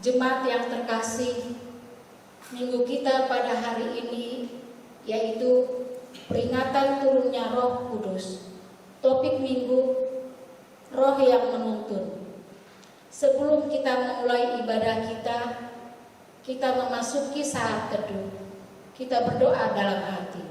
Jemaat yang terkasih, minggu kita pada hari ini yaitu peringatan turunnya Roh Kudus. Topik minggu, Roh yang menuntun. Sebelum kita memulai ibadah kita memasuki saat teduh. Kita berdoa dalam hati.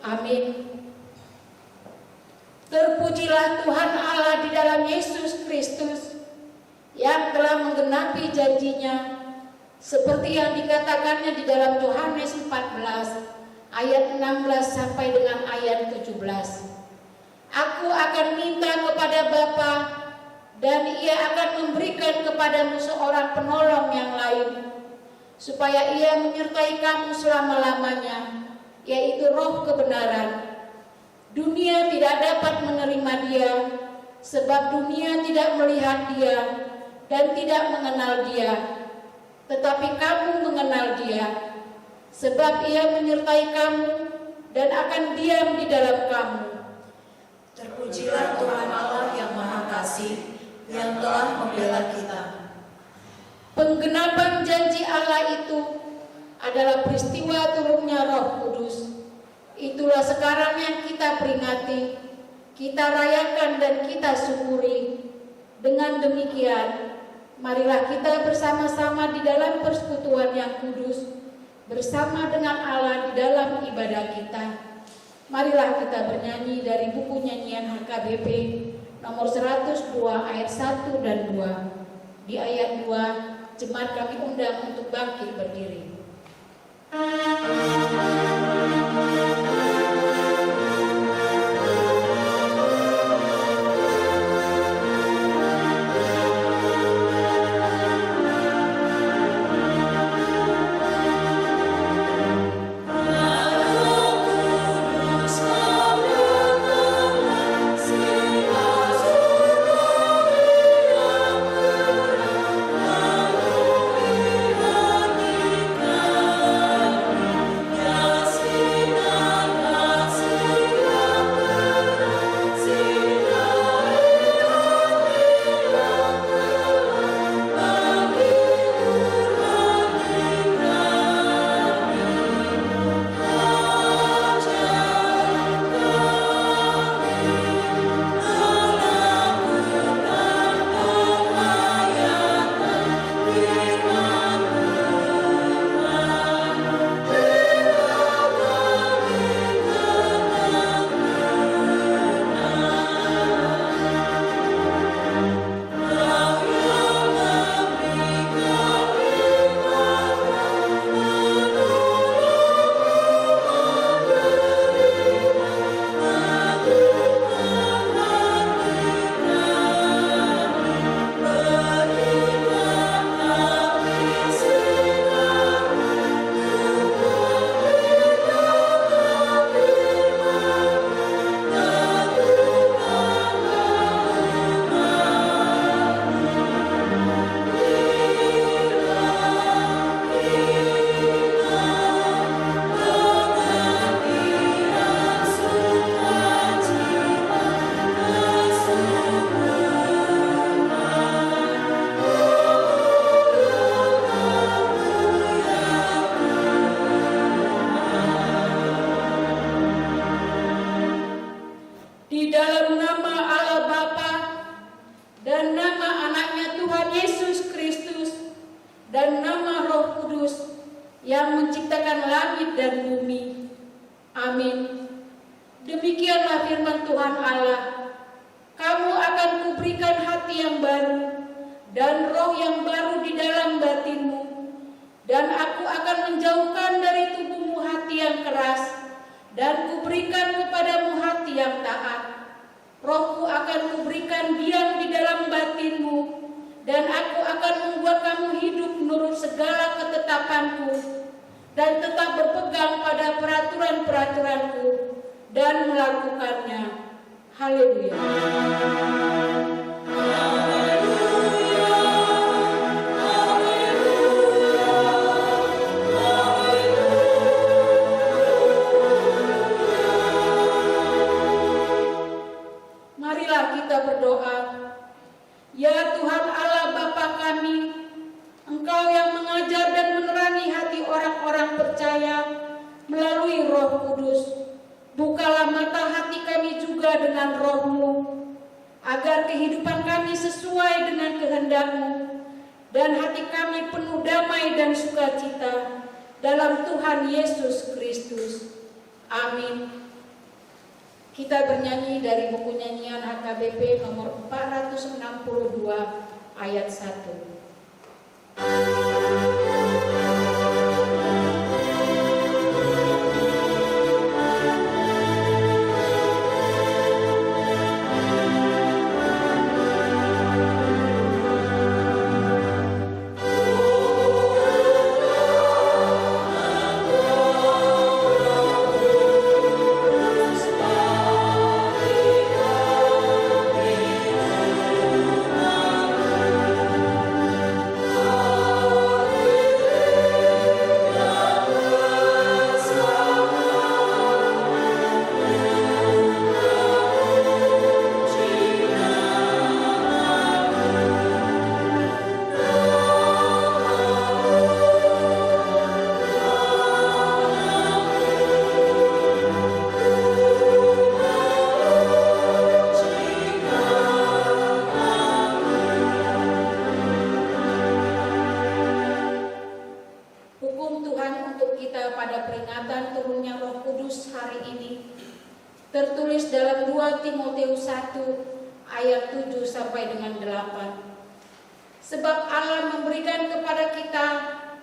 Amin. Terpujilah Tuhan Allah di dalam Yesus Kristus yang telah menggenapi janjinya seperti yang dikatakannya di dalam Yohanes 14 ayat 16 sampai dengan ayat 17. Aku akan minta kepada Bapa dan Ia akan memberikan kepadamu seorang penolong yang lain supaya Ia menyertai kamu selama-lamanya, yaitu Roh kebenaran. Dunia tidak dapat menerima Dia, sebab dunia tidak melihat Dia dan tidak mengenal Dia. Tetapi kamu mengenal Dia, sebab Ia menyertai kamu dan akan diam di dalam kamu. Terpujilah Tuhan Allah yang Maha Kasih, yang telah membela kita. Penggenapan janji Allah itu adalah peristiwa turunnya Roh Kudus. Itulah sekarang yang kita peringati, kita rayakan dan kita syukuri. Dengan demikian, marilah kita bersama-sama di dalam persekutuan yang kudus, bersama dengan Allah di dalam ibadah kita. Marilah kita bernyanyi dari buku nyanyian HKBP nomor 102 ayat 1 dan 2. Di ayat 2, jemaat kami undang untuk bangkit berdiri. Di dalam nama Allah Bapa dan nama anaknya Tuhan Yesus Kristus dan nama Roh Kudus yang menciptakan langit dan bumi. Amin. Demikianlah firman Tuhan Allah. Kamu akan kuberikan hati yang baru dan roh yang baru di dalam batinmu, dan aku akan menjauhkan dari tubuhmu hati yang keras dan kuberikan kepadamu hati yang taat. Rohku akan kuberikan diam di dalam batinmu, dan aku akan membuat kamu hidup menurut segala ketetapanku dan tetap berpegang pada peraturan-peraturan peraturan-Peraturanku dan melakukannya. Haleluya. Marilah kita berdoa. Ya Tuhan Allah Bapa kami, Engkau yang mengajar dan menerangi hati orang-orang percaya melalui Roh Kudus. Bukalah mata hati kami juga dengan Roh-Mu, agar kehidupan kami sesuai dengan kehendak-Mu, dan hati kami penuh damai dan sukacita dalam Tuhan Yesus Kristus. Amin. Kita bernyanyi dari buku nyanyian HKBP nomor 462 ayat 1. Tertulis dalam 2 Timotius 1 ayat 7 sampai dengan 8. Sebab Allah memberikan kepada kita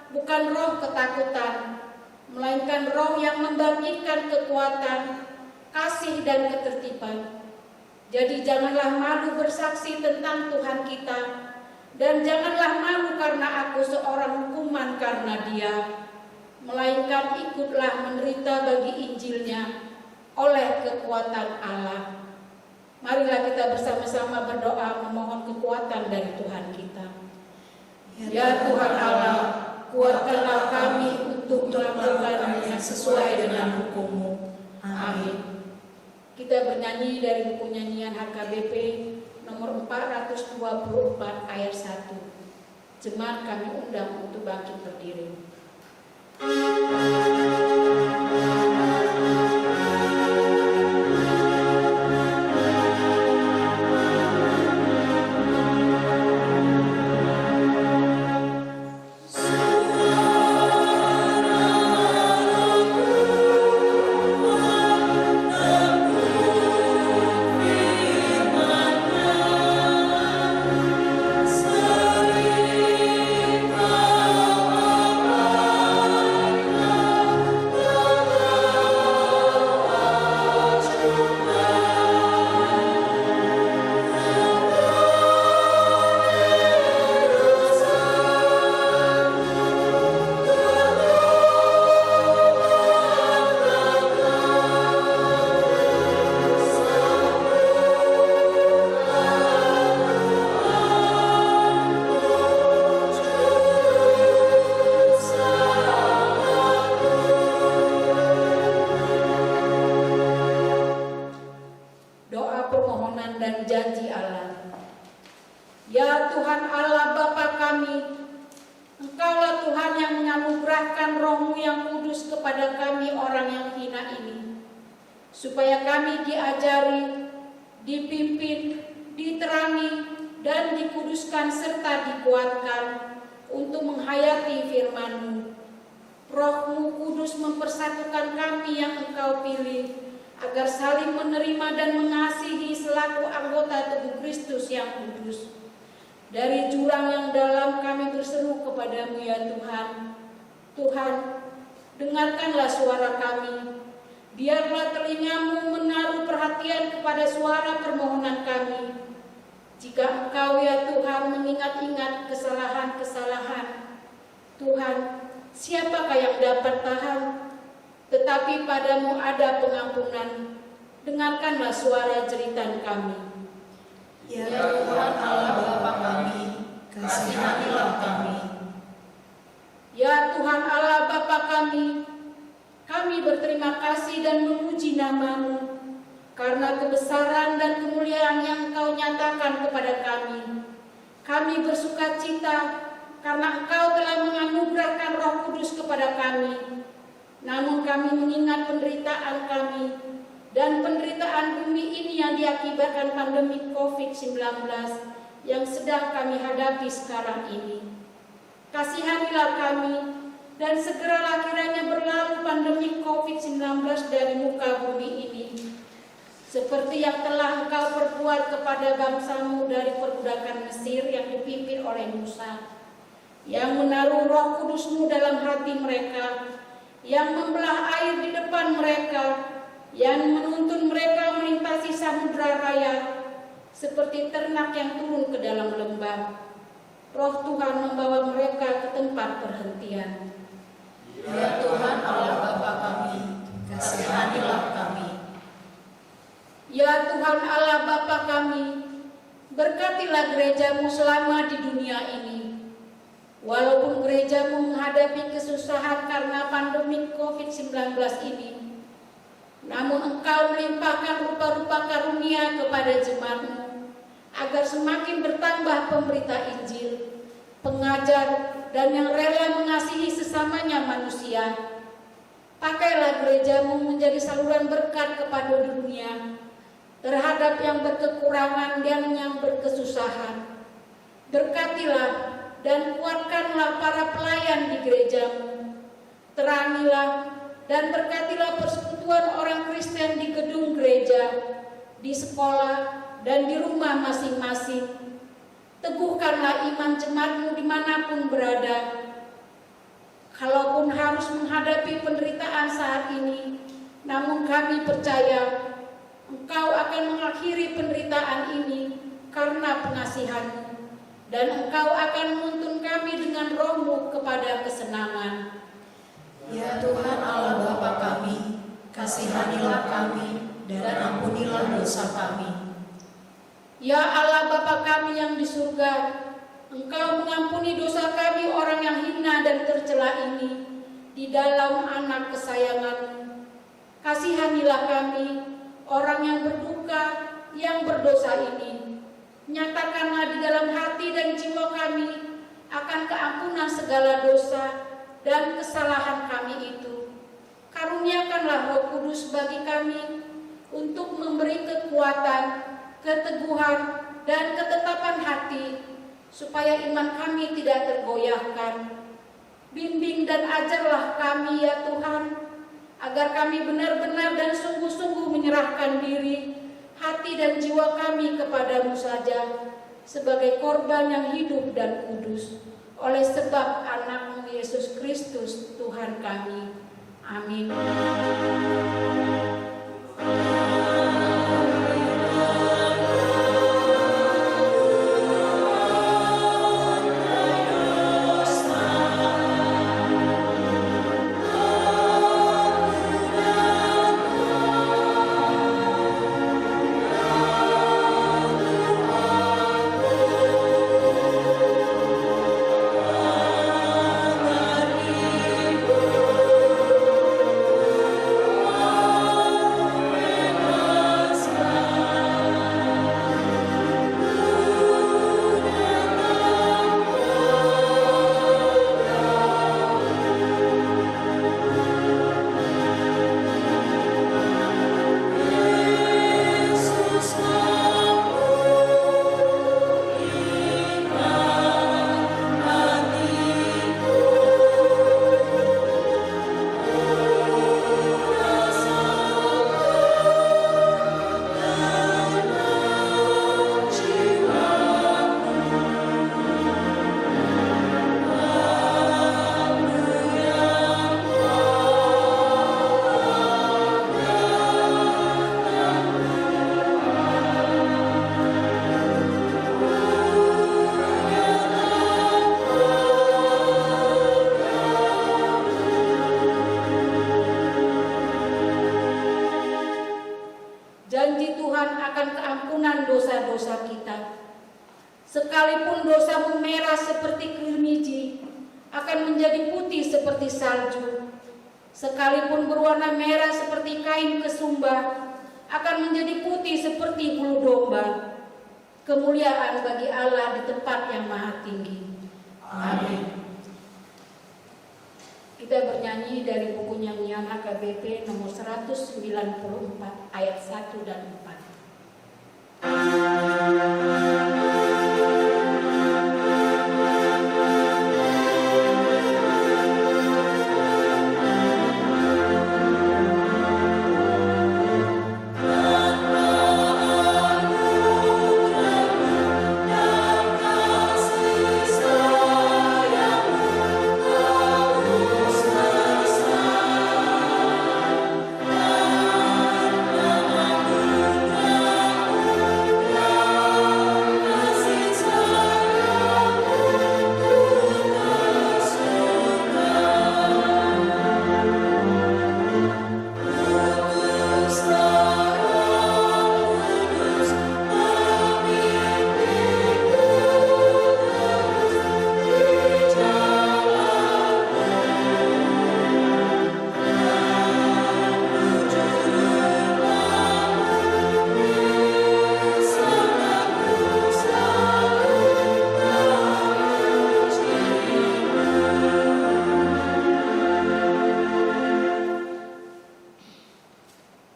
bukan roh ketakutan, melainkan roh yang membangkitkan kekuatan, kasih dan ketertiban. Jadi janganlah malu bersaksi tentang Tuhan kita, dan janganlah malu karena aku seorang hukuman karena Dia, melainkan ikutlah menderita bagi Injilnya oleh kekuatan Allah. Marilah kita bersama-sama berdoa memohon kekuatan dari Tuhan kita. Ya Tuhan Allah, kuatkanlah kami untuk melakukan yang sesuai dengan hukum-Mu. Amin. Kita bernyanyi dari buku nyanyian HKBP nomor 424 ayat 1. Jemaat kami undang untuk bangkit berdiri. Supaya kami diajari, dipimpin, diterangi, dan dikuduskan serta dikuatkan untuk menghayati firman-Mu. Roh-Mu Kudus mempersatukan kami yang Engkau pilih, agar saling menerima dan mengasihi selaku anggota tubuh Kristus yang kudus. Dari jurang yang dalam kami berseru kepada-Mu ya Tuhan. Tuhan, dengarkanlah suara kami. Biarlah telinga-Mu menaruh perhatian kepada suara permohonan kami. Jika Engkau ya Tuhan mengingat-ingat kesalahan-kesalahan, Tuhan, siapakah yang dapat tahan? tetapi padamu ada pengampunan. Dengarkanlah suara jeritan kami. Ya Tuhan Allah Bapa kami, kasihanilah kami. Ya Tuhan Allah Bapa kami berterima kasih dan memuji nama-Mu karena kebesaran dan kemuliaan yang Engkau nyatakan kepada kami. Kami bersukacita karena Engkau telah menganugerahkan Roh Kudus kepada kami. Namun kami mengingat penderitaan kami dan penderitaan bumi ini yang diakibatkan pandemi COVID-19 yang sedang kami hadapi sekarang ini. Kasihanilah kami dan segeralah kiranya berlalu pandemi COVID-19 dari muka bumi ini. Seperti yang telah Engkau perbuat kepada bangsa-Mu dari perbudakan Mesir yang dipimpin oleh Musa, yang menaruh Roh Kudus-Mu dalam hati mereka, yang membelah air di depan mereka, yang menuntun mereka melintasi samudra raya, seperti ternak yang turun ke dalam lembah. Roh Tuhan membawa mereka ke tempat perhentian. Ya Tuhan Allah Bapa kami, kasihanilah kami. Ya Tuhan Allah Bapa kami, berkatilah gereja-Mu selama di dunia ini. Walaupun gereja-Mu menghadapi kesusahan karena pandemi COVID-19 ini, namun Engkau melimpahkan rupa-rupa karunia kepada jemaat-Mu, agar semakin bertambah pemberita Injil, pengajar, dan yang rela mengasihi sesamanya manusia. Pakailah gereja-Mu menjadi saluran berkat kepada dunia, terhadap yang berkekurangan dan yang berkesusahan. Berkatilah dan kuatkanlah para pelayan di gereja-Mu. Terangilah dan berkatilah persekutuan orang Kristen di gedung gereja, di sekolah, dan di rumah masing-masing. Teguhkanlah iman jemaat-Mu dimanapun berada. Kalaupun harus menghadapi penderitaan saat ini, namun kami percaya Engkau akan mengakhiri penderitaan ini karena pengasihan-Mu, dan Engkau akan menuntun kami dengan Roh-Mu kepada kesenangan. Ya Tuhan Allah Bapa kami, kasihanilah kami dan ampunilah dosa kami. Ya Allah Bapa kami yang di surga, Engkau mengampuni dosa kami orang yang hina dan tercela ini di dalam anak kesayangan-Mu. Kasihanilah kami orang yang berduka, yang berdosa ini. Nyatakanlah di dalam hati dan jiwa kami akan keampunan segala dosa dan kesalahan kami itu. Karuniakanlah Roh Kudus bagi kami untuk memberi kekuatan, keteguhan, dan ketetapan hati, supaya iman kami tidak tergoyahkan. Bimbing dan ajarlah kami ya Tuhan, agar kami benar-benar dan sungguh-sungguh menyerahkan diri, hati dan jiwa kami kepadamu saja, sebagai korban yang hidup dan kudus, oleh sebab anak-Mu Yesus Kristus Tuhan kami. Amin. dosa-dosa kita. Sekalipun dosamu merah seperti kirmiji, akan menjadi putih seperti salju. Sekalipun berwarna merah seperti kain kesumba, akan menjadi putih seperti bulu domba. Kemuliaan bagi Allah di tempat yang maha tinggi. Amin. Kita bernyanyi dari buku nyanyian HKBP nomor 194 ayat 1 dan 4.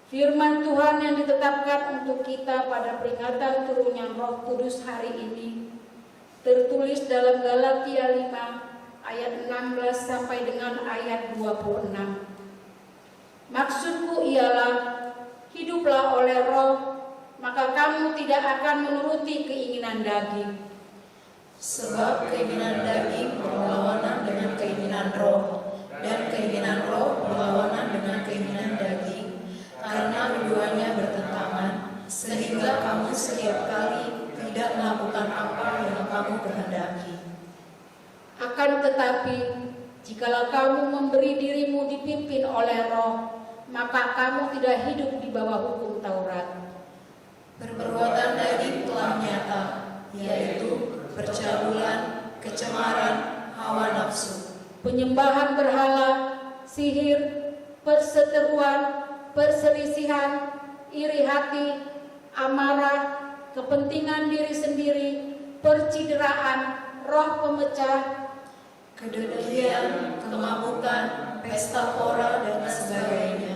Firman Tuhan yang ditetapkan untuk kita pada peringatan turunnya Roh Kudus hari ini tertulis dalam Galatia 5 ayat 16 sampai dengan ayat 26. Maksudku ialah, hiduplah oleh Roh, maka kamu tidak akan menuruti keinginan daging. Sebab keinginan daging berlawanan dengan keinginan roh, dan keinginan roh berlawanan dengan keinginan daging. Karena keduanya bertentangan, sehingga kamu setiap kali tidak melakukan apa yang kamu kehendaki. Akan tetapi, jikalau kamu memberi dirimu dipimpin oleh Roh, maka kamu tidak hidup di bawah hukum Taurat. Perbuatan daging telah nyata, yaitu percabulan, kecemaran, hawa nafsu, Penyembahan berhala, sihir, perseteruan, perselisihan, iri hati, amarah, kepentingan diri sendiri, percideraan, roh pemecah, kedengkian, kemabukan, pesta pora, dan sebagainya.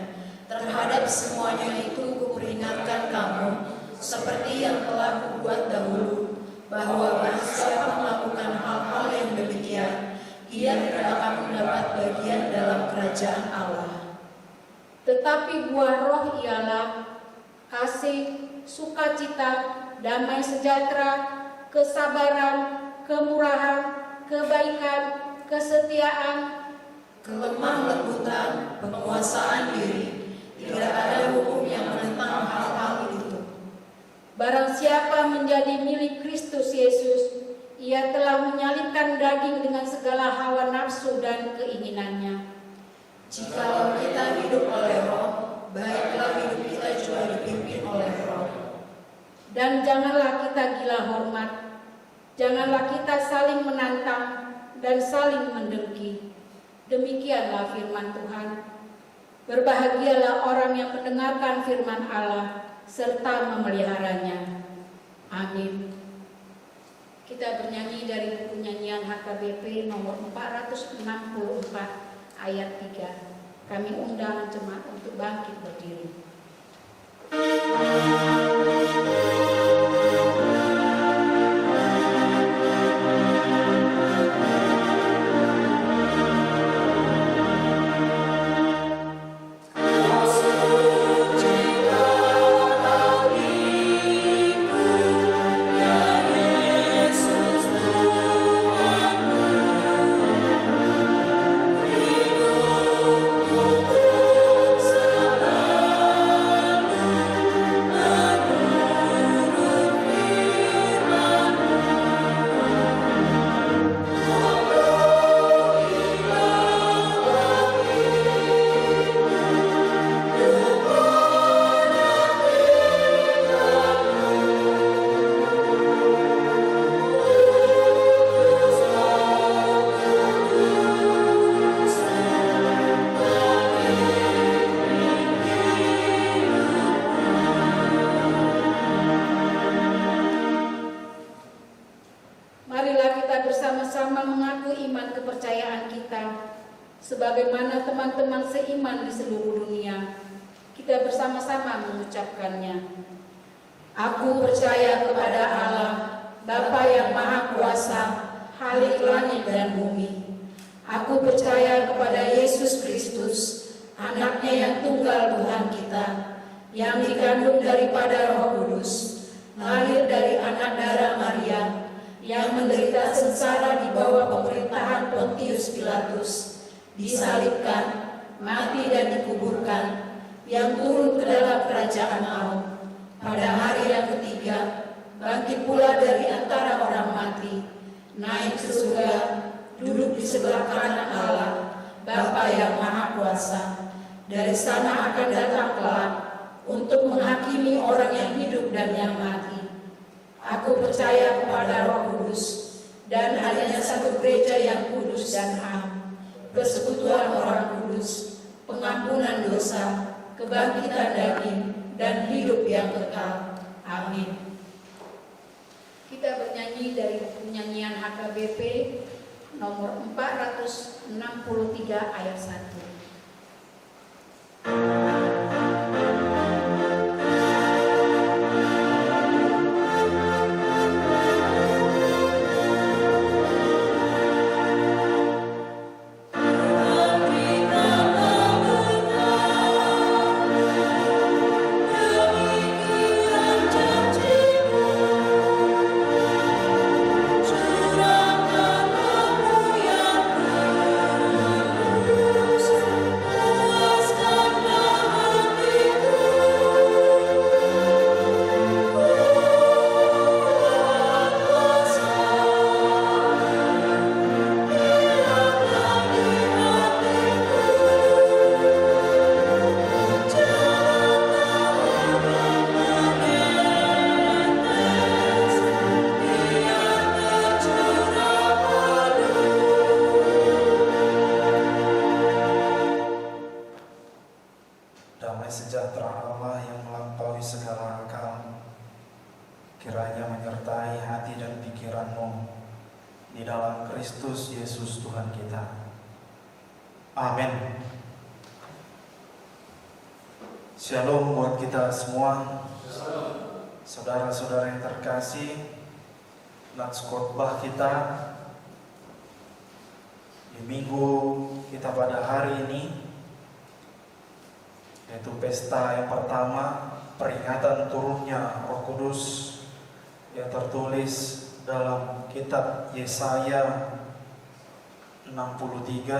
Terhadap semuanya itu kuperingatkan kamu, seperti yang telah kubuat dahulu, bahwa barang siapa melakukan hal-hal yang demikian, ia tidak akan mendapat bagian dalam kerajaan Allah. Tetapi buah roh ialah kasih, sukacita, damai sejahtera, kesabaran, kemurahan, kebaikan, kesetiaan, kelemah lembutan, penguasaan diri. Tidak ada hukum yang menentang hal-hal itu. Barang siapa menjadi milik Kristus Yesus, ia telah menyalibkan daging dengan segala hawa nafsu dan keinginannya. Jikalau kita hidup oleh roh, baiklah hidup kita juga dipimpin oleh roh. Dan janganlah kita gila hormat, janganlah kita saling menantang dan saling mendengki. Demikianlah firman Tuhan. Berbahagialah orang yang mendengarkan firman Allah serta memeliharanya. Amin. Kita bernyanyi dari buku nyanyian HKBP nomor 464 ayat 3. Kami undang jemaat untuk bangkit berdiri. Yesus sebagaimana teman-teman seiman di seluruh dunia. Kita bersama-sama mengucapkannya. Aku percaya kepada Allah, Bapa yang Maha Kuasa, Khalik langit dan bumi. Aku percaya kepada Yesus Kristus, anaknya yang tunggal Tuhan kita, yang dikandung daripada Roh Kudus, lahir dari anak darah Maria, yang menderita sengsara di bawah pemerintahan Pontius Pilatus, disalibkan, mati dan dikuburkan, yang turun ke dalam kerajaan maut. Pada hari yang ketiga, bangkit pula dari antara orang mati, naik ke surga, duduk di sebelah kanan Allah, Bapa yang Maha Kuasa. Dari sana akan datang kelak untuk menghakimi orang yang hidup dan yang mati. Aku percaya kepada Roh Kudus dan adanya satu gereja yang kudus dan am, persekutuan orang kudus, pengampunan dosa, kebangkitan daging, dan hidup yang kekal. Amin. Kita bernyanyi dari nyanyian HKBP nomor 463 ayat 1. Damai sejahtera Allah yang melampaui segala akal, kiranya menyertai hati dan pikiranmu di dalam Kristus Yesus Tuhan kita. Amin. Shalom buat kita semua. Saudara-saudara yang terkasih, nats khotbah kita di minggu kita pada hari ini, yaitu pesta yang pertama, peringatan turunnya Roh Kudus, yang tertulis dalam kitab Yesaya 63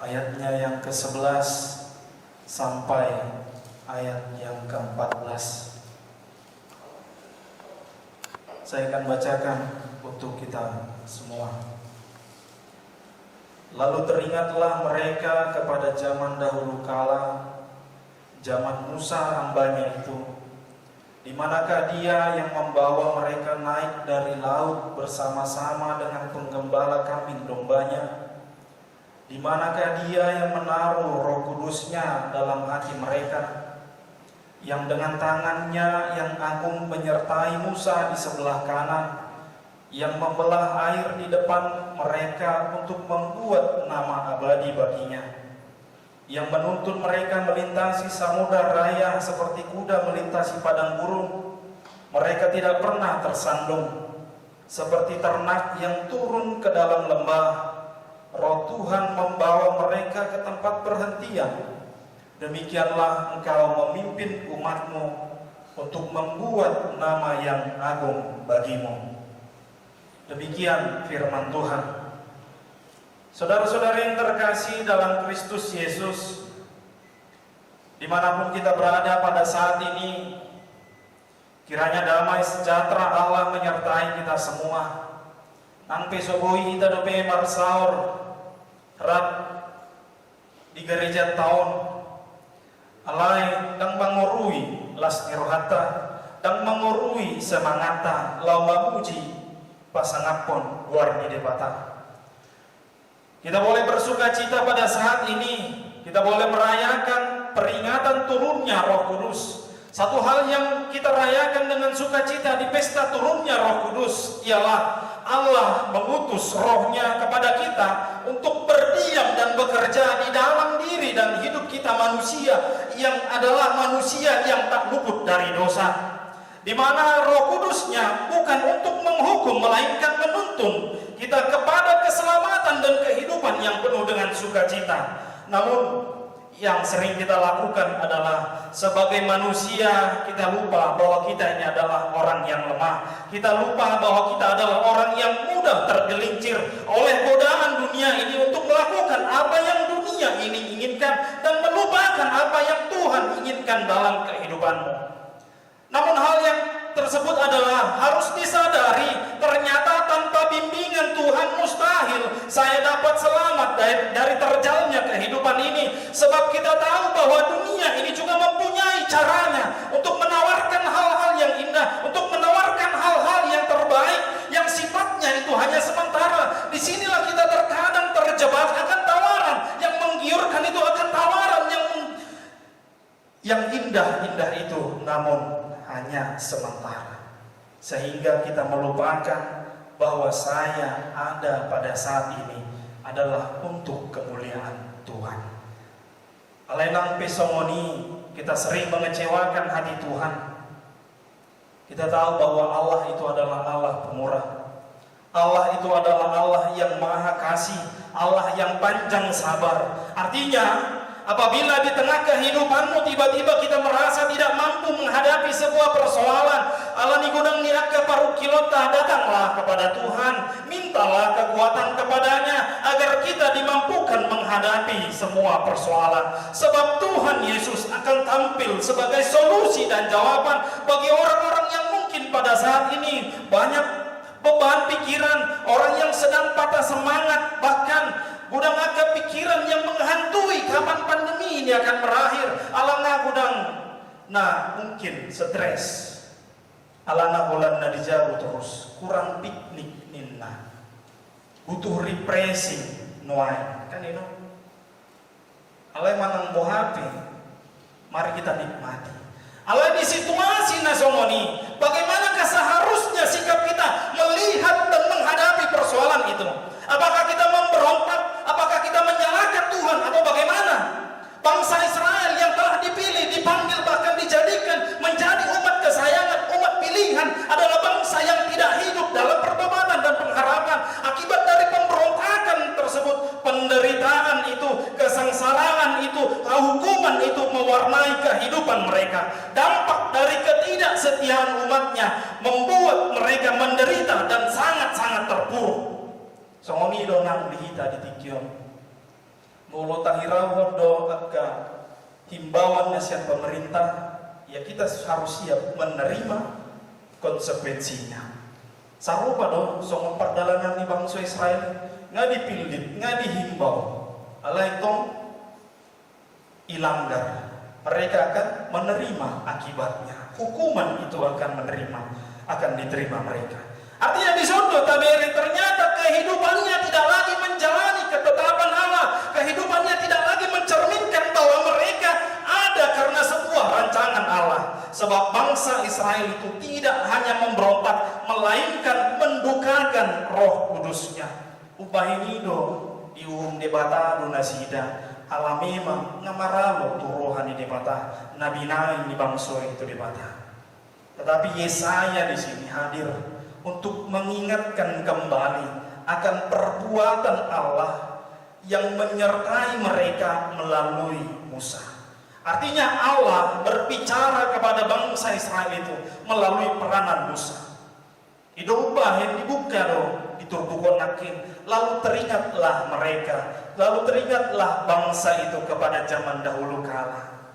ayatnya yang ke-11 sampai ayat yang ke-14. Saya akan bacakan untuk kita semua. Lalu teringatlah mereka kepada zaman dahulu kala, zaman Musa hambanya itu, di manakah dia yang membawa mereka naik dari laut bersama-sama dengan penggembala kambing dombanya? Di manakah dia yang menaruh Roh Kudusnya dalam hati mereka, yang dengan tangannya yang agung menyertai Musa di sebelah kanan, yang membelah air di depan mereka untuk membuat nama abadi baginya, yang menuntun mereka melintasi samudra raya seperti kuda melintasi padang gurun. Mereka tidak pernah tersandung, seperti ternak yang turun ke dalam lembah. Roh Tuhan membawa mereka ke tempat perhentian. Demikianlah engkau memimpin umatmu untuk membuat nama yang agung bagimu. Demikian firman Tuhan. Saudara-saudara yang terkasih dalam Kristus Yesus, dimanapun kita berada pada saat ini, kiranya damai sejahtera Allah menyertai kita semua. Nang pesoboi ita dope marsaur rat di gereja tahun alai dang mangurui las nirohata, dang mangurui semangata lau mamuji pasangapon warni debata. Kita boleh bersuka cita pada saat ini. Kita boleh merayakan peringatan turunnya Roh Kudus. Satu hal yang kita rayakan dengan sukacita di pesta turunnya Roh Kudus ialah Allah mengutus rohnya kepada kita untuk berdiam dan bekerja di dalam diri dan hidup kita manusia yang adalah manusia yang tak luput dari dosa, di mana Roh Kudusnya bukan untuk menghukum melainkan menuntun kita kepada keselamatan dan kehidupan yang penuh dengan sukacita. Namun yang sering kita lakukan adalah sebagai manusia kita lupa bahwa kita ini adalah orang yang lemah. Kita lupa bahwa kita adalah orang yang mudah tergelincir oleh godaan dunia ini untuk melakukan apa yang dunia ini inginkan dan melupakan apa yang Tuhan inginkan dalam kehidupanmu. Namun hal yang tersebut adalah harus disadari, ternyata tanpa bimbingan Tuhan mustahil saya dapat selamat dari terjalnya kehidupan ini. Sebab kita tahu bahwa dunia ini juga mempunyai caranya untuk menawarkan hal-hal yang indah, untuk menawarkan hal-hal yang terbaik, yang sifatnya itu hanya sementara. Disinilah kita terkadang terjebak akan tawaran yang menggiurkan itu, akan tawaran yang indah-indah itu, namun hanya sementara, sehingga kita melupakan bahwa saya ada pada saat ini adalah untuk kemuliaan Tuhan. Alenang pesongoni, kita sering mengecewakan hati Tuhan. Kita tahu bahwa Allah itu adalah Allah pemurah, Allah itu adalah Allah yang maha kasih, Allah yang panjang sabar. Artinya apabila di tengah kehidupanmu tiba-tiba kita merasa tidak mampu menghadapi sebuah persoalan, Allah nigudang niaka parukilota, datanglah kepada Tuhan, mintalah kekuatan kepadanya agar kita dimampukan menghadapi semua persoalan. Sebab Tuhan Yesus akan tampil sebagai solusi dan jawaban bagi orang-orang yang mungkin pada saat ini banyak beban pikiran, orang yang sedang patah semangat, bahkan gudang agak pikiran yang menghantui kapan pandemi ini akan berakhir. Alangnya gudang mungkin stres. Alangnya bulan dijauh terus, kurang piknik ninna, butuh refreshing nuai kan itu. Alay manang bohapi, mari kita nikmati. Alay di situasi nasongoni, bagaimanakah seharusnya sikap kita melihat dan menghadapi persoalan itu? Apakah kita memberontak? Apakah kita menyalahkan Tuhan atau bagaimana? Bangsa Israel yang telah dipilih, dipanggil, bahkan dijadikan menjadi umat kesayangan, umat pilihan, adalah bangsa yang tidak hidup dalam pertobatan dan pengharapan. Akibat dari pemberontakan tersebut, penderitaan itu, kesengsaraan itu, hukuman itu mewarnai kehidupan mereka. Dampak dari ketidaksetiaan umatnya membuat mereka menderita dan sangat-sangat terpuruk. Songoni donang dihita di tikion. Mulo tahirau do akka himbauan nasihat pemerintah, ya kita harus siap menerima konsekuensinya. Sarupa do songo perdalangan di bangsa Israel nggak dipilih, nggak dihimbau. Alai tong ilanggar, mereka akan menerima akibatnya. Hukuman itu akan diterima mereka. Artinya di sono taberi ternyata kehidupannya tidak lagi menjalani ketetapan Allah, kehidupannya tidak lagi mencerminkan bahwa mereka ada karena sebuah rancangan Allah. Sebab bangsa Israel itu tidak hanya memberontak, melainkan mendukakan Roh Kudusnya. Upahinido dium debata dunasida alamema ngamaralo turohan di debata nabi di bangsa itu debata. Tetapi Yesaya di sini hadir untuk mengingatkan kembali akan perbuatan Allah yang menyertai mereka melalui Musa. Artinya Allah berbicara kepada bangsa Israel itu melalui peranan Musa. Idobah yang dibuka diturbukonakin, lalu teringatlah mereka, lalu teringatlah bangsa itu kepada zaman dahulu kala.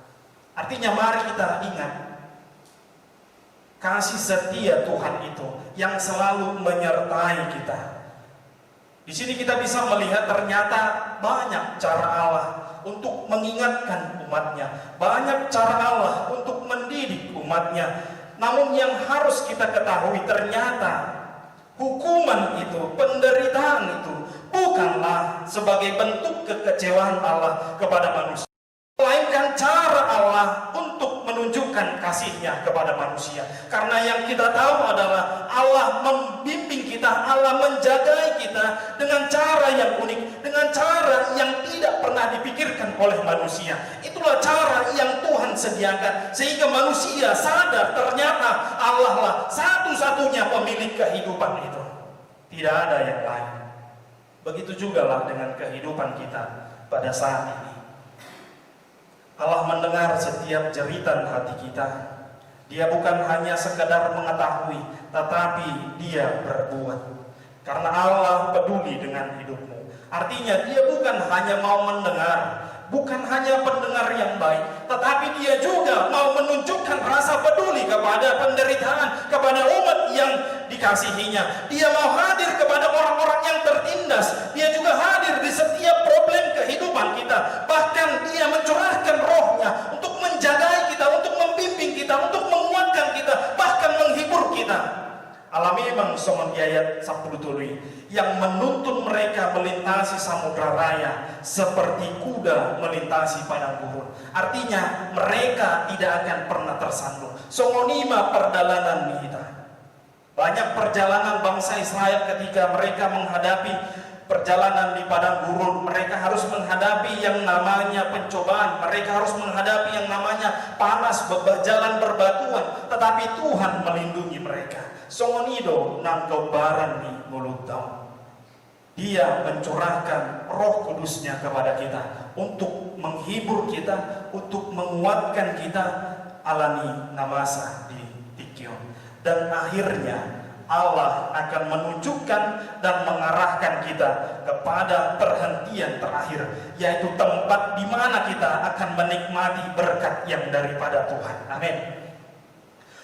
Artinya mari kita ingat kasih setia Tuhan itu yang selalu menyertai kita. Di sini kita bisa melihat ternyata banyak cara Allah untuk mengingatkan umatnya, banyak cara Allah untuk mendidik umatnya. Namun yang harus kita ketahui ternyata hukuman itu, penderitaan itu bukanlah sebagai bentuk kekecewaan Allah kepada manusia, melainkan cara Allah untuk menunjukkan menunjukkan kasih-Nya kepada manusia. Karena yang kita tahu adalah Allah membimbing kita, Allah menjagai kita dengan cara yang unik, dengan cara yang tidak pernah dipikirkan oleh manusia. Itulah cara yang Tuhan sediakan, sehingga manusia sadar ternyata Allah lah satu-satunya pemilik kehidupan itu. Tidak ada yang lain. Begitu juga lah dengan kehidupan kita pada saat ini. Allah mendengar setiap jeritan hati kita. Dia bukan hanya sekedar mengetahui, tetapi Dia berbuat. Karena Allah peduli dengan hidupmu. Artinya Dia bukan hanya mau mendengar, bukan hanya pendengar yang baik, tetapi Dia juga mau menunjukkan rasa peduli kepada penderitaan, kepada umat yang dikasihinya. Dia mau hadir kepada orang-orang yang tertindas. Dia juga hadir di setiap problem kehidupan kita. Bahkan Dia mencurahkan rohnya untuk menjagai kita, untuk membimbing kita, untuk menguatkan kita, bahkan menghibur kita. Allah memang somadiayat sapulutului yang menuntun mereka melintasi samudra raya seperti kuda melintasi padang gurun. Artinya mereka tidak akan pernah tersandung. Songonima perdalanan kita. Banyak perjalanan bangsa Israel ketika mereka menghadapi perjalanan di padang gurun, mereka harus menghadapi yang namanya pencobaan, mereka harus menghadapi yang namanya panas, berjalan berbatuan, tetapi Tuhan melindungi mereka. Songonido nang gobaran di mulut tau. Dia mencurahkan Roh Kudus-Nya kepada kita untuk menghibur kita, untuk menguatkan kita alami namasa di Tikion. Dan akhirnya Allah akan menunjukkan dan mengarahkan kita kepada perhentian terakhir, yaitu tempat di mana kita akan menikmati berkat yang daripada Tuhan. Amin.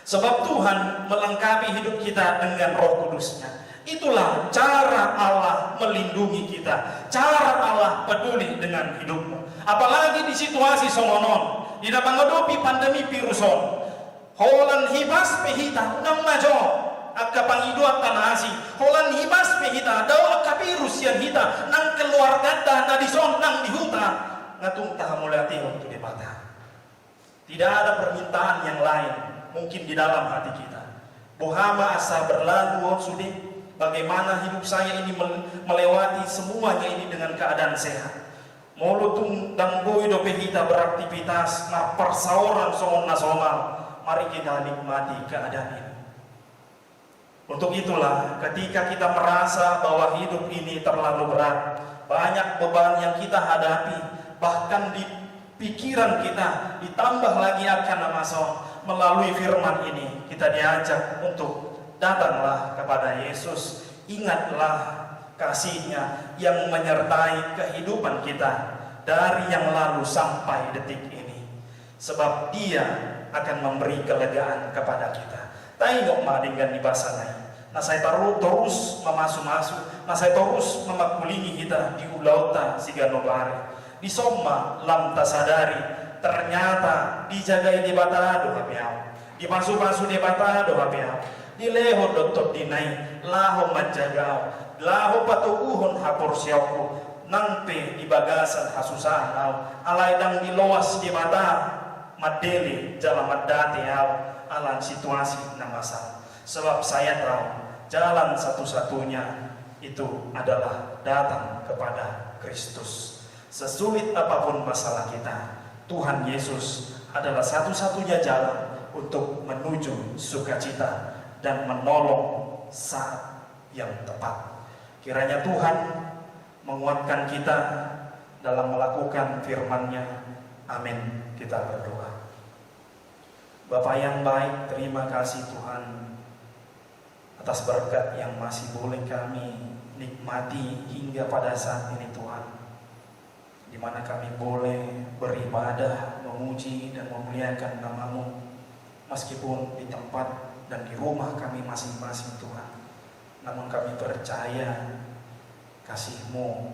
Sebab Tuhan melengkapi hidup kita dengan Roh Kudus-Nya. Itulah cara Allah melindungi kita, cara Allah peduli dengan hidupmu. Apalagi di situasi songonon, di menghadapi pandemi viruson, holan hibas pehita nang majo akka pangiduat tanasi, holan hibas pehita daw akka virus yan hita nang keluarga na dison nang dihuta ngatung tahamulati untuk dibata. Tidak ada permintaan yang lain mungkin di dalam hati kita. Bohama asa berlalu sudi, bagaimana hidup saya ini melewati semuanya ini dengan keadaan sehat. Molutung dan boy do pehita beraktivitas na persauran songon nasional. Mari kita nikmati keadaan ini. Untuk itulah ketika kita merasa bahwa hidup ini terlalu berat, banyak beban yang kita hadapi, bahkan di pikiran kita ditambah lagi akan masuk, melalui firman ini kita diajak untuk datanglah kepada Yesus. Ingatlah kasih-Nya yang menyertai kehidupan kita dari yang lalu sampai detik ini. Sebab Dia akan memberi kelegaan kepada kita. Taingok madinggan di basanay. Nah saya terus memasu-masu, nah saya terus memakulingi kita di ulauta siganobare. Di soma lam tasadari, ternyata dijagai di batado habiau, di pasu-pasu di batado habiau, di leho dotot dinai, laho manjagau, laho patuguhon hapor siauku, nangpe di bagasan hasusahau, alaidang di loas di mata, madeli jalan madati au, alan situasi namasa. Sebab saya tahu jalan satu-satunya itu adalah datang kepada Kristus. Sesulit apapun masalah kita, Tuhan Yesus adalah satu-satunya jalan untuk menuju sukacita dan menolong saat yang tepat. Kiranya Tuhan menguatkan kita dalam melakukan firman-Nya. Amin. Kita berdoa. Bapa yang baik, terima kasih Tuhan atas berkat yang masih boleh kami nikmati hingga pada saat ini Tuhan, di mana kami boleh beribadah, memuji dan memuliakan nama-Mu meskipun di tempat dan di rumah kami masing-masing Tuhan. Namun kami percaya kasih-Mu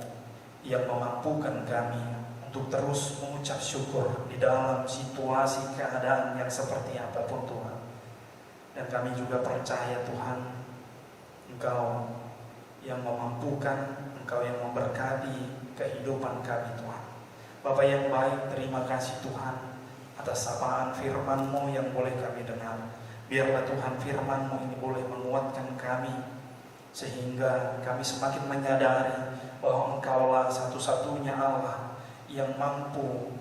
yang memampukan kami untuk terus mengucap syukur di dalam situasi keadaan yang seperti apapun Tuhan. Dan kami juga percaya Tuhan, Engkau yang memampukan, Engkau yang memberkati kehidupan kami Tuhan. Bapa yang baik, terima kasih Tuhan atas sapaan firman-Mu yang boleh kami dengar. Biarlah Tuhan firman-Mu ini boleh menguatkan kami, sehingga kami semakin menyadari bahwa Engkaulah satu-satunya Allah yang mampu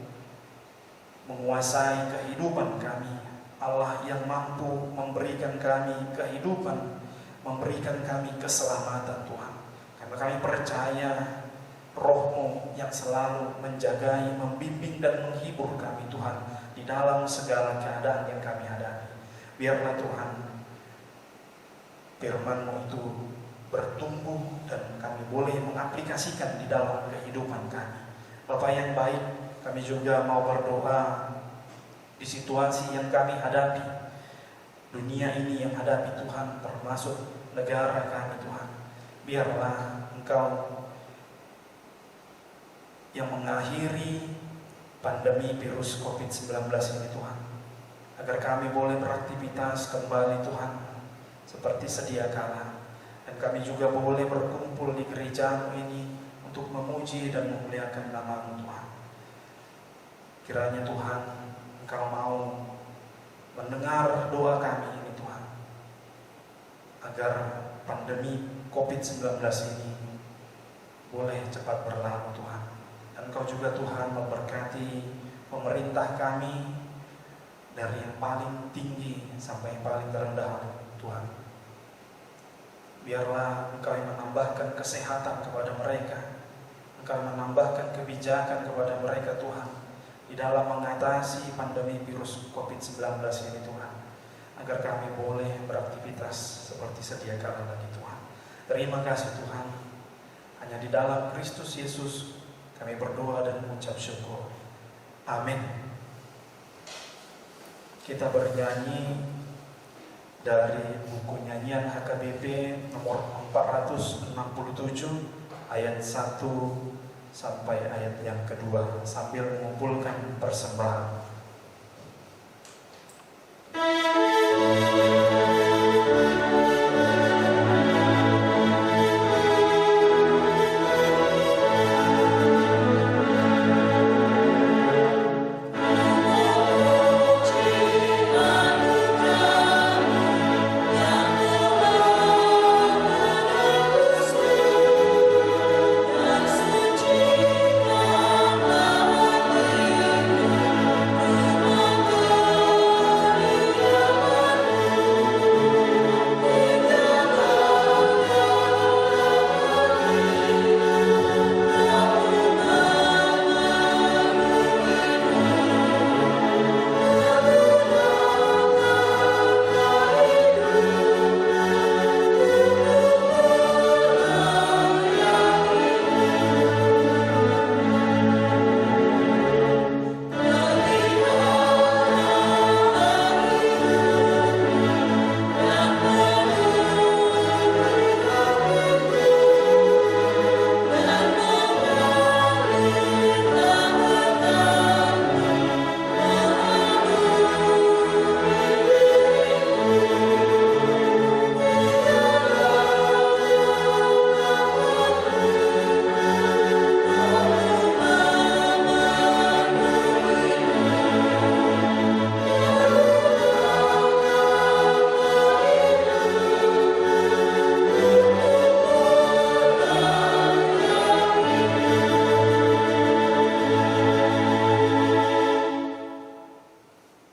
menguasai kehidupan kami, Allah yang mampu memberikan kami kehidupan, memberikan kami keselamatan Tuhan. Karena kami percaya Roh-Mu yang selalu menjagai, membimbing dan menghibur kami Tuhan di dalam segala keadaan yang kami hadapi. Biarlah Tuhan firman-Mu itu bertumbuh dan kami boleh mengaplikasikan di dalam kehidupan kami. Bapa yang baik, kami juga mau berdoa di situasi yang kami hadapi, dunia ini yang hadapi Tuhan, termasuk negara kami Tuhan. Biarlah Engkau yang mengakhiri pandemi virus COVID-19 ini Tuhan, agar kami boleh beraktivitas kembali Tuhan seperti sedia kala, dan kami juga boleh berkumpul di gereja-Mu ini untuk memuji dan memuliakan nama-Mu Tuhan. Kiranya Tuhan Engkau mau mendengar doa kami ini Tuhan, agar pandemi COVID-19 ini boleh cepat berlalu Tuhan. Dan Engkau juga Tuhan memberkati pemerintah kami dari yang paling tinggi sampai yang paling terendah Tuhan. Biarlah Engkau yang menambahkan kesehatan kepada mereka, Engkau menambahkan kebijakan kepada mereka Tuhan, di dalam mengatasi pandemi virus COVID-19 ini Tuhan, agar kami boleh beraktivitas seperti sedia kala lagi Tuhan. Terima kasih Tuhan, hanya di dalam Kristus Yesus kami berdoa dan mengucap syukur. Amin. Kita bernyanyi dari buku nyanyian HKBP nomor 467 ayat 1 sampai ayat yang kedua, sambil mengumpulkan persembahan.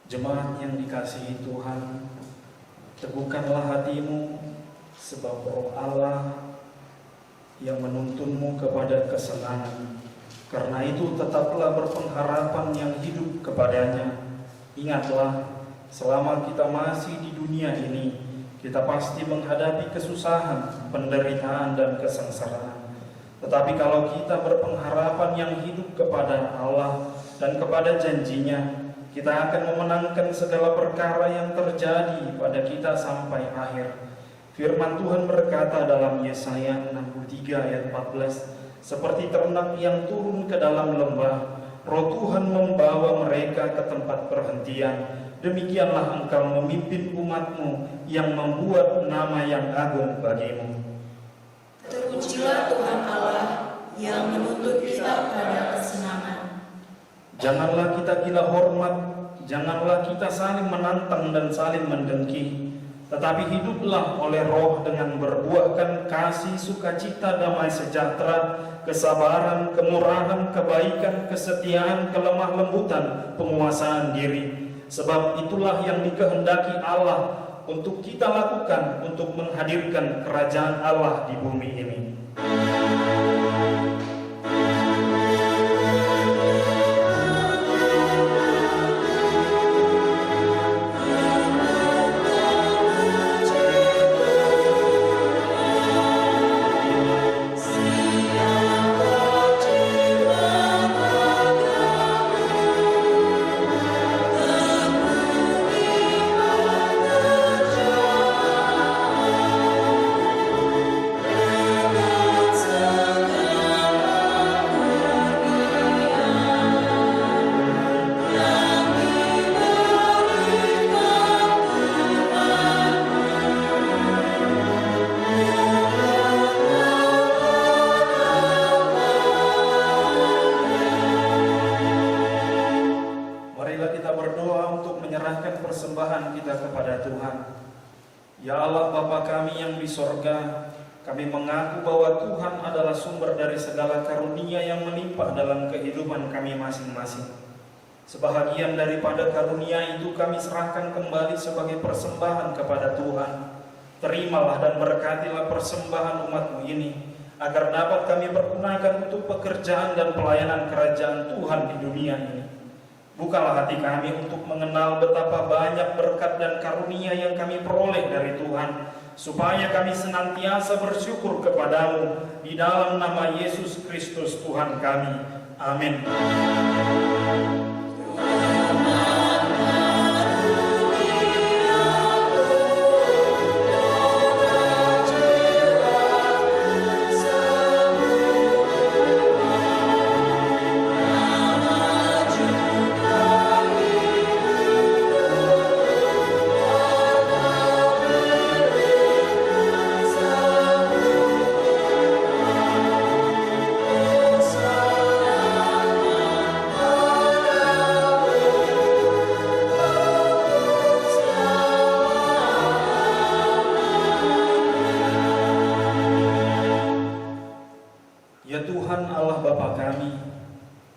Jemaat yang dikasihi Tuhan, teguhkanlah hatimu, sebab Roh Allah yang menuntunmu kepada kesenangan. Karena itu tetaplah berpengharapan yang hidup kepadanya. Ingatlah, selama kita masih di dunia ini, kita pasti menghadapi kesusahan, penderitaan, dan kesengsaraan. Tetapi kalau kita berpengharapan yang hidup kepada Allah dan kepada janjinya, kita akan memenangkan segala perkara yang terjadi pada kita sampai akhir. Firman Tuhan berkata dalam Yesaya 63 ayat 14, seperti ternak yang turun ke dalam lembah, Roh Tuhan membawa mereka ke tempat perhentian. Demikianlah engkau memimpin umat-Mu yang membuat nama yang agung bagimu. Terpujilah Tuhan Allah yang menuntut kita pada kesenangan. Janganlah kita gila hormat, janganlah kita saling menantang dan saling mendengki, tetapi hiduplah oleh Roh dengan berbuahkan kasih, sukacita, damai sejahtera, kesabaran, kemurahan, kebaikan, kesetiaan, kelemah lembutan, penguasaan diri. Sebab itulah yang dikehendaki Allah untuk kita lakukan untuk menghadirkan kerajaan Allah di bumi ini. Persembahan kita kepada Tuhan. Ya Allah Bapa kami yang di sorga, kami mengaku bahwa Tuhan adalah sumber dari segala karunia yang melimpah dalam kehidupan kami masing-masing. Sebahagian daripada karunia itu kami serahkan kembali sebagai persembahan kepada Tuhan. Terimalah dan berkatilah persembahan umat-Mu ini, agar dapat kami pergunakan untuk pekerjaan dan pelayanan kerajaan Tuhan di dunia ini. Bukalah hati kami untuk mengenal betapa banyak berkat dan karunia yang kami peroleh dari Tuhan, supaya kami senantiasa bersyukur kepadamu di dalam nama Yesus Kristus Tuhan kami. Amin.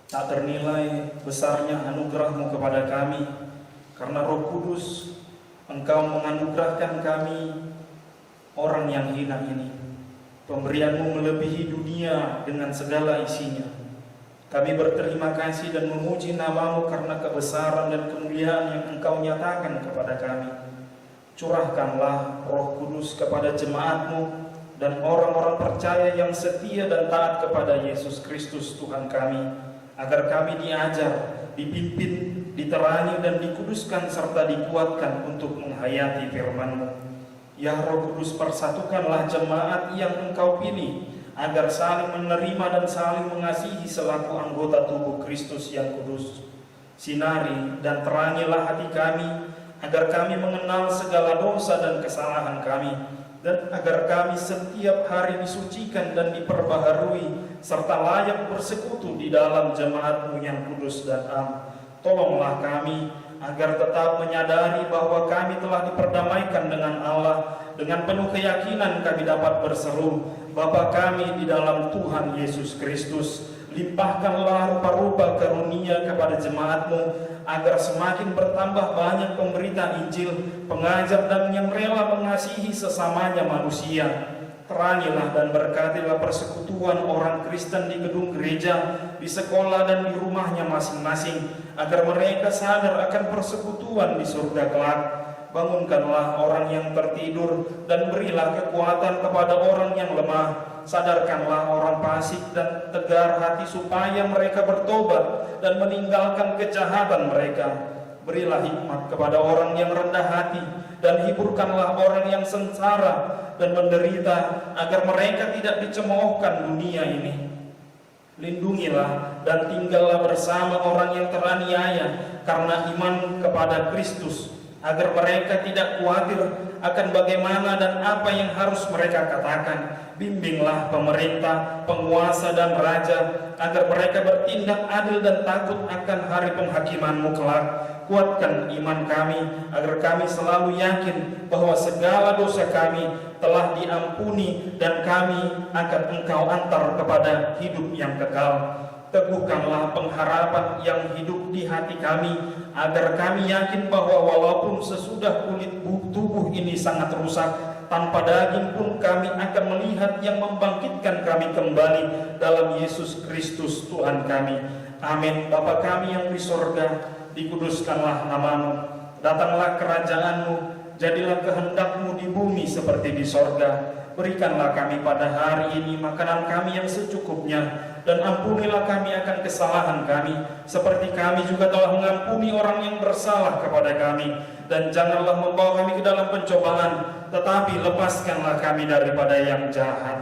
Tak ternilai besarnya anugerah-Mu kepada kami, karena Roh Kudus Engkau menganugerahkan kami orang yang hina ini. Pemberian-Mu melebihi dunia dengan segala isinya. Kami berterima kasih dan memuji nama-Mu karena kebesaran dan kemuliaan yang Engkau nyatakan kepada kami. Curahkanlah Roh Kudus kepada jemaat-Mu dan orang-orang percaya yang setia dan taat kepada Yesus Kristus Tuhan kami, agar kami diajar, dipimpin, diterangi dan dikuduskan serta dikuatkan untuk menghayati firman-Mu. Ya Roh Kudus, persatukanlah jemaat yang Engkau pilih, agar saling menerima dan saling mengasihi selaku anggota tubuh Kristus yang kudus. Sinari dan terangilah hati kami, agar kami mengenal segala dosa dan kesalahan kami, dan agar kami setiap hari disucikan dan diperbaharui, serta layak bersekutu di dalam jemaat-Mu yang kudus dan am. Tolonglah kami agar tetap menyadari bahwa kami telah diperdamaikan dengan Allah. Dengan penuh keyakinan kami dapat berseru, Bapa kami di dalam Tuhan Yesus Kristus, limpahkanlah rupa-rupa karunia kepada jemaat-Mu, agar semakin bertambah banyak pemberita Injil, pengajar dan yang rela mengasihi sesamanya manusia. Terangilah dan berkatilah persekutuan orang Kristen di gedung gereja, di sekolah dan di rumahnya masing-masing, agar mereka sadar akan persekutuan di surga kelak. Bangunkanlah orang yang tertidur dan berilah kekuatan kepada orang yang lemah. Sadarkanlah orang fasik dan tegar hati supaya mereka bertobat dan meninggalkan kejahatan mereka. Berilah hikmat kepada orang yang rendah hati dan hiburkanlah orang yang sengsara dan menderita, agar mereka tidak dicemoohkan dunia ini. Lindungilah dan tinggallah bersama orang yang teraniaya karena iman kepada Kristus, agar mereka tidak khawatir akan bagaimana dan apa yang harus mereka katakan. Bimbinglah pemerintah, penguasa dan raja, agar mereka bertindak adil dan takut akan hari penghakiman-Mu kelak. Kuatkan iman kami, agar kami selalu yakin bahwa segala dosa kami telah diampuni dan kami akan Engkau antar kepada hidup yang kekal. Teguhkanlah pengharapan yang hidup di hati kami, agar kami yakin bahwa walaupun sesudah kulit tubuh ini sangat rusak, tanpa daging pun kami akan melihat yang membangkitkan kami kembali dalam Yesus Kristus Tuhan kami. Amin. Bapa kami yang di sorga, dikuduskanlah nama-Mu, datanglah kerajaan-Mu, jadilah kehendak-Mu di bumi seperti di sorga. Berikanlah kami pada hari ini makanan kami yang secukupnya, dan ampunilah kami akan kesalahan kami, seperti kami juga telah mengampuni orang yang bersalah kepada kami. Dan janganlah membawa kami ke dalam pencobaan, tetapi lepaskanlah kami daripada yang jahat.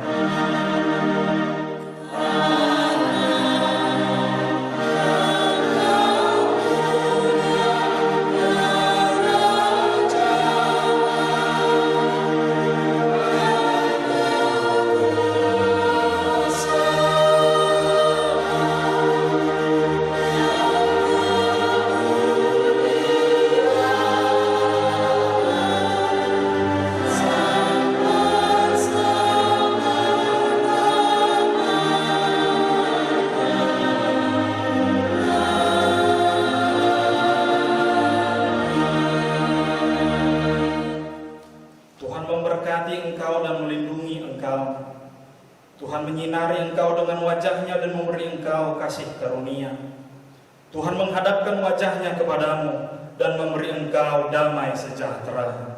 Tuhan menyinari engkau dengan wajah-Nya dan memberi engkau kasih karunia. Tuhan menghadapkan wajah-Nya kepadamu dan memberi engkau damai sejahtera.